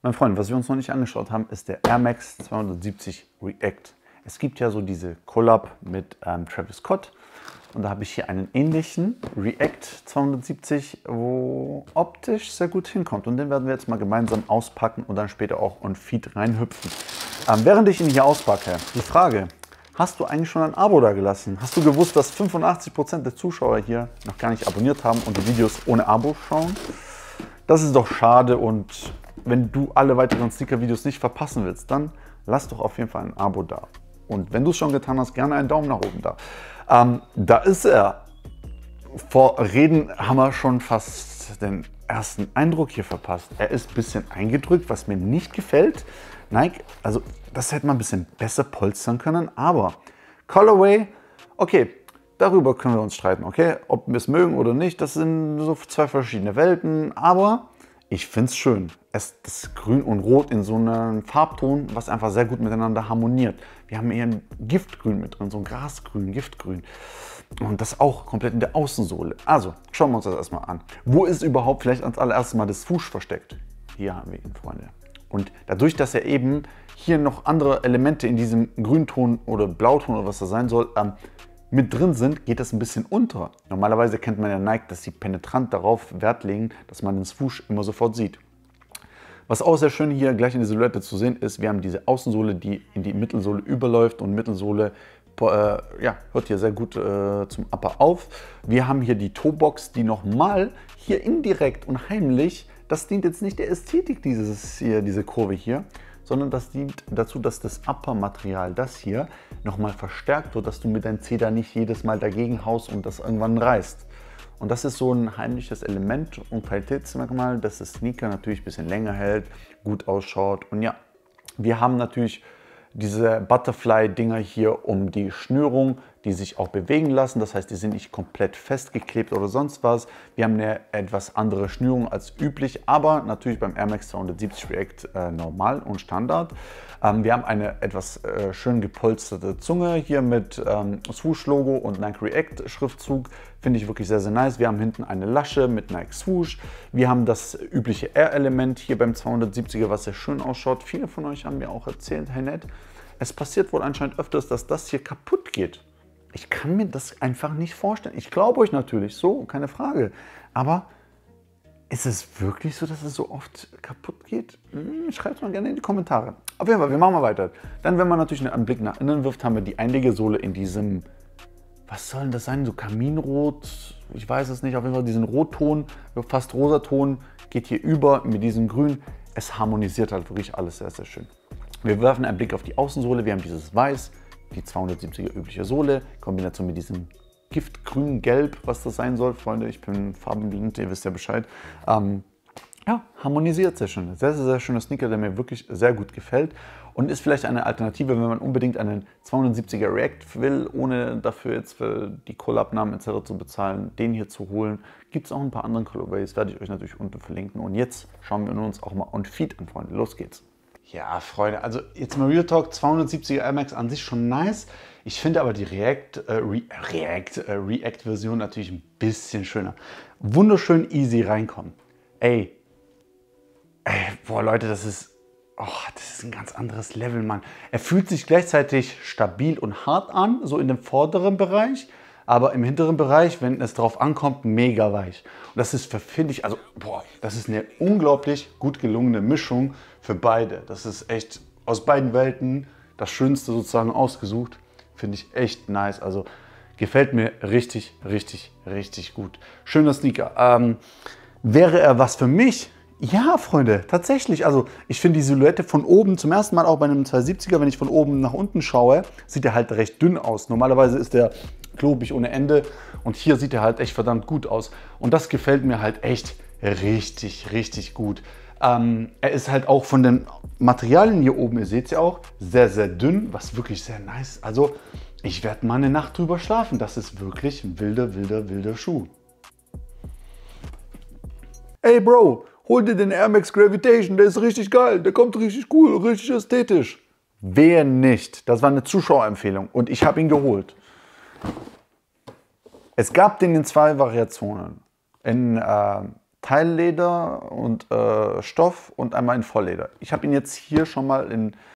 Mein Freund, was wir uns noch nicht angeschaut haben, ist der Air Max 270 React. Es gibt ja so diese Collab mit Travis Scott und da habe ich hier einen ähnlichen React 270, wo optisch sehr gut hinkommt. Und den werden wir jetzt mal gemeinsam auspacken und dann später auch on Feed reinhüpfen. Während ich ihn hier auspacke, die Frage: Hast du eigentlich schon ein Abo da gelassen? Hast du gewusst, dass 85% der Zuschauer hier noch gar nicht abonniert haben und die Videos ohne Abo schauen? Das ist doch schade, und wenn du alle weiteren Sneaker-Videos nicht verpassen willst, dann lass doch auf jeden Fall ein Abo da. Und wenn du es schon getan hast, gerne einen Daumen nach oben da. Da ist er. Vor Reden haben wir schon fast den ersten Eindruck hier verpasst. Er ist ein bisschen eingedrückt, was mir nicht gefällt. Nike, also das hätte man ein bisschen besser polstern können, aber Colorway, okay, darüber können wir uns streiten, okay? Ob wir es mögen oder nicht, das sind so zwei verschiedene Welten, aber ich finde es schön. Das Grün und Rot in so einem Farbton, was einfach sehr gut miteinander harmoniert. Wir haben hier ein Giftgrün mit drin, so ein Grasgrün, Giftgrün. Und das auch komplett in der Außensohle. Also, schauen wir uns das erstmal an. Wo ist überhaupt vielleicht als allererstes mal das Swoosh versteckt? Hier haben wir ihn, Freunde. Und dadurch, dass er eben hier noch andere Elemente in diesem Grünton oder Blauton oder was das sein soll, mit drin sind, geht das ein bisschen unter. Normalerweise kennt man ja Nike, dass sie penetrant darauf Wert legen, dass man den Swoosh immer sofort sieht. Was auch sehr schön hier gleich in der Silhouette zu sehen ist, wir haben diese Außensohle, die in die Mittelsohle überläuft, und Mittelsohle ja, hört hier sehr gut zum Upper auf. Wir haben hier die Toebox, die nochmal hier indirekt und heimlich, das dient jetzt nicht der Ästhetik diese Kurve hier, sondern das dient dazu, dass das Upper-Material, das hier, nochmal verstärkt wird, dass du mit deinem Zeh da nicht jedes Mal dagegen haust und das irgendwann reißt. Und das ist so ein heimliches Element und Qualitätsmerkmal, dass das Sneaker natürlich ein bisschen länger hält, gut ausschaut. Und ja, wir haben natürlich diese Butterfly-Dinger hier um die Schnürung, die sich auch bewegen lassen. Das heißt, die sind nicht komplett festgeklebt oder sonst was. Wir haben eine etwas andere Schnürung als üblich, aber natürlich beim Air Max 270 React normal und Standard. Wir haben eine etwas schön gepolsterte Zunge hier mit Swoosh-Logo und Nike React-Schriftzug. Finde ich wirklich sehr, sehr nice. Wir haben hinten eine Lasche mit Nike Swoosh. Wir haben das übliche Air-Element hier beim 270er, was sehr schön ausschaut. Viele von euch haben mir auch erzählt, hey Ned, es passiert wohl anscheinend öfters, dass das hier kaputt geht. Ich kann mir das einfach nicht vorstellen. Ich glaube euch natürlich, so, keine Frage. Aber ist es wirklich so, dass es so oft kaputt geht? Schreibt es mal gerne in die Kommentare. Auf jeden Fall, wir machen mal weiter. Dann, wenn man natürlich einen Blick nach innen wirft, haben wir die Einlegesohle in diesem, was soll denn das sein, so Kaminrot, ich weiß es nicht, auf jeden Fall diesen Rotton, fast Rosaton, geht hier über mit diesem Grün. Es harmonisiert halt wirklich alles sehr, sehr schön. Wir werfen einen Blick auf die Außensohle, wir haben dieses Weiß, die 270er übliche Sohle, in Kombination mit diesem Giftgrün-Gelb, was das sein soll. Freunde, ich bin farbenblind, ihr wisst ja Bescheid. Ja, harmonisiert sehr schön. Sehr, sehr, sehr schöner Sneaker, der mir wirklich sehr gut gefällt und ist vielleicht eine Alternative, wenn man unbedingt einen 270er React will, ohne dafür jetzt für die Collab-Namen etc. zu bezahlen, den hier zu holen. Gibt es auch ein paar andere Colorways, werde ich euch natürlich unten verlinken. Und jetzt schauen wir uns auch mal on Feed an, Freunde. Los geht's. Ja, Freunde, also jetzt mal Real Talk, 270er Air Max an sich schon nice. Ich finde aber die React-Version natürlich ein bisschen schöner. Wunderschön easy reinkommen. Ey, boah Leute, das ist ein ganz anderes Level, Mann. Er fühlt sich gleichzeitig stabil und hart an, so in dem vorderen Bereich, aber im hinteren Bereich, wenn es drauf ankommt, mega weich. Und das ist, finde ich, also, boah, das ist eine unglaublich gut gelungene Mischung für beide. Das ist echt aus beiden Welten das Schönste sozusagen ausgesucht. Finde ich echt nice. Also gefällt mir richtig, richtig, richtig gut. Schöner Sneaker. Wäre er was für mich? Ja, Freunde, tatsächlich. Also ich finde die Silhouette von oben, zum ersten Mal auch bei einem 270er, wenn ich von oben nach unten schaue, sieht er halt recht dünn aus. Normalerweise ist der klobig ohne Ende und hier sieht er halt echt verdammt gut aus. Und das gefällt mir halt echt richtig, richtig gut. Er ist halt auch von den Materialien hier oben, ihr seht es ja auch, sehr, sehr dünn, was wirklich sehr nice. Also ich werde mal eine Nacht drüber schlafen. Das ist wirklich ein wilder, wilder, wilder Schuh. Ey Bro, hol dir den Air Max Gravitation, der ist richtig geil, der kommt richtig cool, richtig ästhetisch. Wer nicht? Das war eine Zuschauerempfehlung und ich habe ihn geholt. Es gab den in zwei Variationen. In Teilleder und Stoff und einmal in Vollleder. Ich habe ihn jetzt hier schon mal in